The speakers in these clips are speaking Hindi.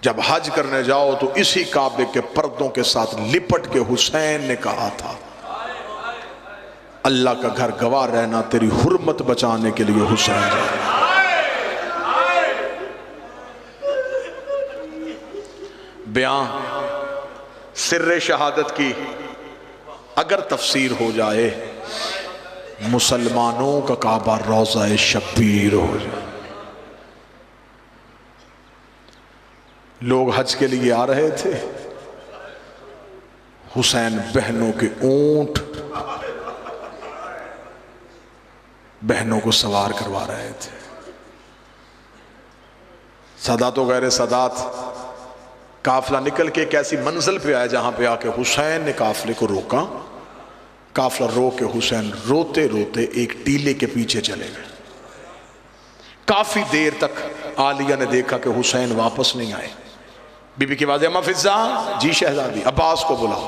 जब हज करने जाओ तो इसी काबे के पर्दों के साथ लिपट के हुसैन ने कहा था, अल्लाह का घर गवाह रहना, तेरी हुर्मत बचाने के लिए हुसैन जा। बयां सिर्रे शहादत की अगर तफसीर हो जाए, मुसलमानों का काबा रोज़ा शब्बीर हो जाए। लोग हज के लिए आ रहे थे, हुसैन बहनों के ऊंट बहनों को सवार करवा रहे थे। सादात व गैर सादात काफिला निकल के एक ऐसी मंजिल पे आया जहां पे आके हुसैन ने काफिले को रोका। काफिला रो के हुसैन रोते रोते एक टीले के पीछे चले गए। काफी देर तक आलिया ने देखा कि हुसैन वापस नहीं आए। बीबी की आवाज़, अम्मा फिजा, जी शहजादी, अब्बास को बुलाओ।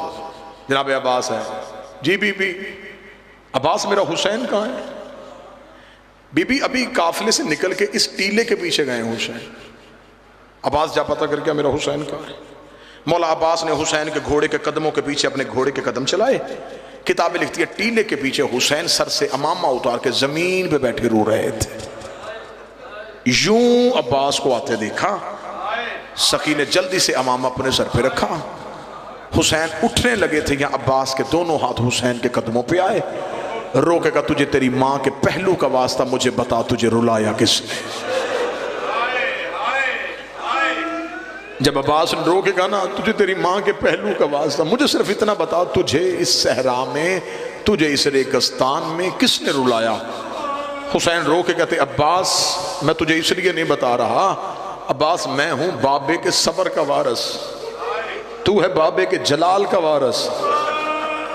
जनाब अब्बास है। जी बीबी। अब्बास, मेरा हुसैन कहाँ है? बीबी, अभी काफिले से निकल के इस टीले के पीछे गए हुसैन। अब्बास, जा पता कर क्या मेरा हुसैन कहाँ है? मौला अब्बास ने हुसैन के घोड़े के कदमों के पीछे अपने घोड़े के कदम चलाए। किताबें लिखती है टीले के पीछे हुसैन सर से अमामा उतार के जमीन पे बैठे रो रहे थे। यूं अब्बास को आते देखा, सकी ने जल्दी से अमामा अपने सर पे रखा। हुसैन उठने लगे थे, यहाँ अब्बास के दोनों हाथ हुसैन के कदमों पे आए। रो के कहा, तुझे तेरी माँ के पहलू का वास्ता मुझे बता, तुझे रुलाया किसने? जब अब्बास ने रो के कहा ना, तुझे तेरी माँ के पहलू का वास्ता, मुझे सिर्फ इतना बता, तुझे इस सहरा में, तुझे इस रेगिस्तान में किसने रुलाया? हुसैन रो के कहते, अब्बास मैं तुझे इसलिए नहीं बता रहा, अब्बास मैं हूं बाबे के सबर का वारस, तू है बाबे के जलाल का वारस।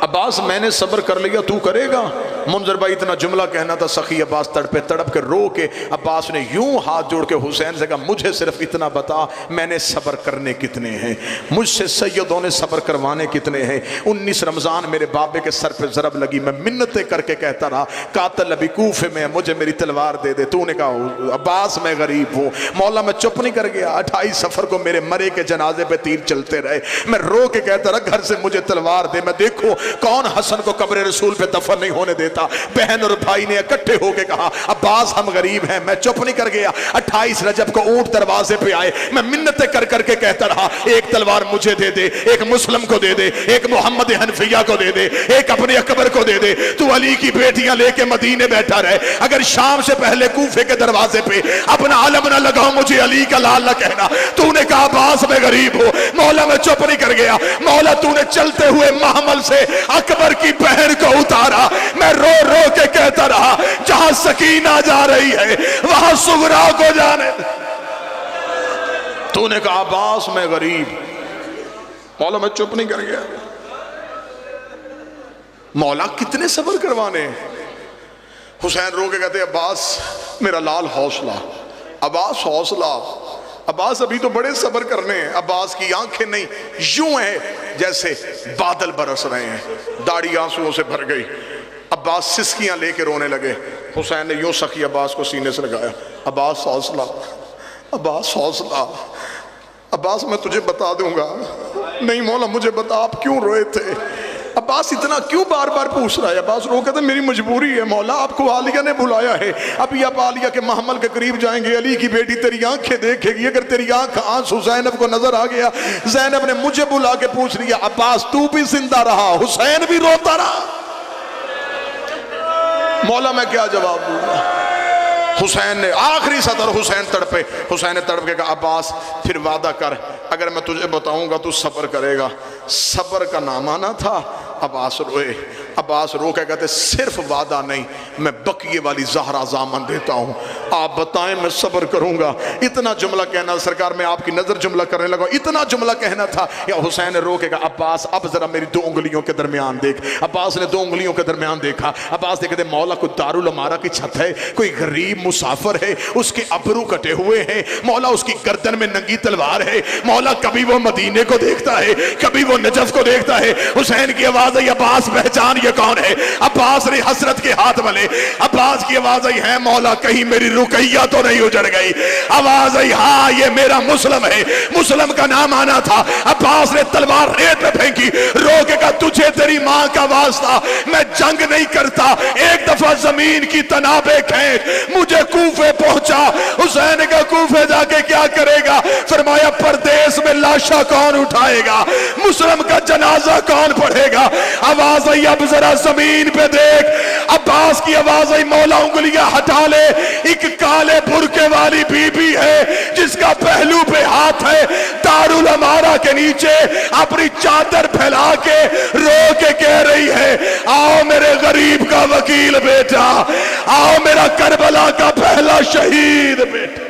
अब्बास मैंने सब्र कर लिया, तू करेगा? मुंजर भाई इतना जुमला कहना था, सखी अब्बास तड़पे तड़प के रो के अब्बास ने यूं हाथ जोड़ के हुसैन से कहा, मुझे सिर्फ इतना बता, मैंने सब्र करने कितने हैं? मुझसे सैयदों ने सब्र करवाने कितने हैं? 19 रमजान मेरे बाबे के सर पे जरब लगी, मैं मिन्नतें करके कहता रहा, कातिल अभी कूफे में, मुझे मेरी तलवार दे दे। तूने कहा अब्बास मैं गरीब हूँ। मौला मैं चुप नहीं कर गया। 28 सफर को मेरे मरे के जनाजे पे तीर चलते रहे, मैं रो के कहता रहा, घर से मुझे तलवार दे, मैं देखो कौन हसन को कब्र रसूल पे दफन नहीं होने देता। बहन और भाई ने इकट्ठे होकर कहा, अब्बास हम गरीब हैं। मैं चुप नहीं कर गया। 28 रजब को ऊंट दरवाजे पे आए, मैं मिन्नतें कर करके कहता रहा, एक तलवार मुझे दे दे, एक मुस्लिम को दे दे, एक मोहम्मद हनफिया को दे दे, एक अपने अकबर को दे दे। तू अली की बेटियां लेके मदीने बैठा रहे, अगर शाम से पहले कूफे के दरवाजे पे अपना आलम ना लगाओ, मुझे अली का लाल ना कहना। तूने कहा अब्बास मैं गरीब हूं। मौला मैं चुप नहीं कर गया। मौला तूने चलते हुए महमल से अकबर की बहन को उतारा। मैं रो रो के कहता रहा, जहां सकीना जा रही है वहां सुगरा को जाने। तूने कहा अब्बास मैं गरीब। मौला मैं चुप नहीं कर गया। मौला कितने सब्र करवाने। हुसैन रो के कहते अब्बास मेरा लाल हौसला, अब्बास हौसला। अब्बास अभी तो बड़े सब्र करने हैं। अब्बास की आंखें नहीं यूं है जैसे बादल बरस रहे हैं, दाढ़ी आंसुओं से भर गई। अब्बास सिसकियां लेके रोने लगे। हुसैन ने यूं सखी अब्बास को सीने से लगाया, अब्बास हौसला, अब्बास हौसला। अब्बास मैं तुझे बता दूंगा। नहीं मौला मुझे बता, आप क्यों रोए थे? अब्बास इतना क्यों बार बार पूछ रहा है? अब्बास रो कहते मेरी मजबूरी है मौला, आपको आलिया ने बुलाया है। अभी आप आलिया के महमल के करीब जाएंगे, अली की बेटी तेरी आंखें देखेगी। अगर तेरी आंख आंसू जैनब को नजर आ गया, जैनब ने मुझे बुला के पूछ लिया, अब्बास तू भी जिंदा रहा, हुसैन भी रोता रहा। मौला मैं क्या जवाब दूंगा? हुसैन ने आखिरी सदर, हुसैन तड़पे। हुसैन ने तड़प के कहा अब्बास फिर वादा कर, अगर मैं तुझे बताऊंगा तू सब्र करेगा। सब्र का नाम आना था। अब्बास रोए। अब्बास रो के कहते सिर्फ वादा नहीं, मैं बकिए वाली जहरा जामन देता हूँ, आप बताएं मैं सब्र करूंगा। इतना जुमला कहना सरकार, मैं आपकी नजर जुमला करने लगा, इतना जुमला कहना था। या हुसैन ने रो के कहा अब्बास अब जरा मेरी 2 उंगलियों के दरमियान देख। अब्बास ने 2 उंगलियों के दरमियान देखा। अब्बास देखते मौला कोई दारुल अमारा की छत है, कोई गरीब मुसाफिर है, उसके अबरू कटे हुए हैं। मौला उसकी गर्दन में नंगी तलवार है। मौला कभी वो मदीने को देखता है, कभी वो नजफ को देखता है। हुसैन की आवाज है अब्बास पहचान, ये ये कौन है? अब्बास ने हसरत के हाथ मले। अब्बास की आवाज आई, है मौला कहीं मेरी रुकैया तो नहीं उजड़ गई? आवाज आई, हाँ ये मेरा मुस्लिम है। मुस्लिम का नाम आना था। अब्बास ने तलवार रेत में फेंकी, रो के कहा तुझे तेरी मां का वास्ता, मैं जंग नहीं करता, एक दफा जमीन की तनाबे खींच, मुझे कूफे पहुंचा। हुसैन का कूफे जाके क्या करेगा? फरमाया परदेश में लाशा कौन उठाएगा, मुस्लिम का जनाजा कौन पढ़ेगा? आवाज आई, अब जरा जमीन पे देख। अब्बास की आवाज आई, मौला उंगलियां हटा ले, एक काले बुरके वाली बीबी है जिसका पहलू पे हाथ है, दारुल अमारा के नीचे अपनी चादर फैला के रो के कह रही है, आओ मेरे गरीब का वकील बेटा, आओ मेरा करबला का पहला शहीद बेटा।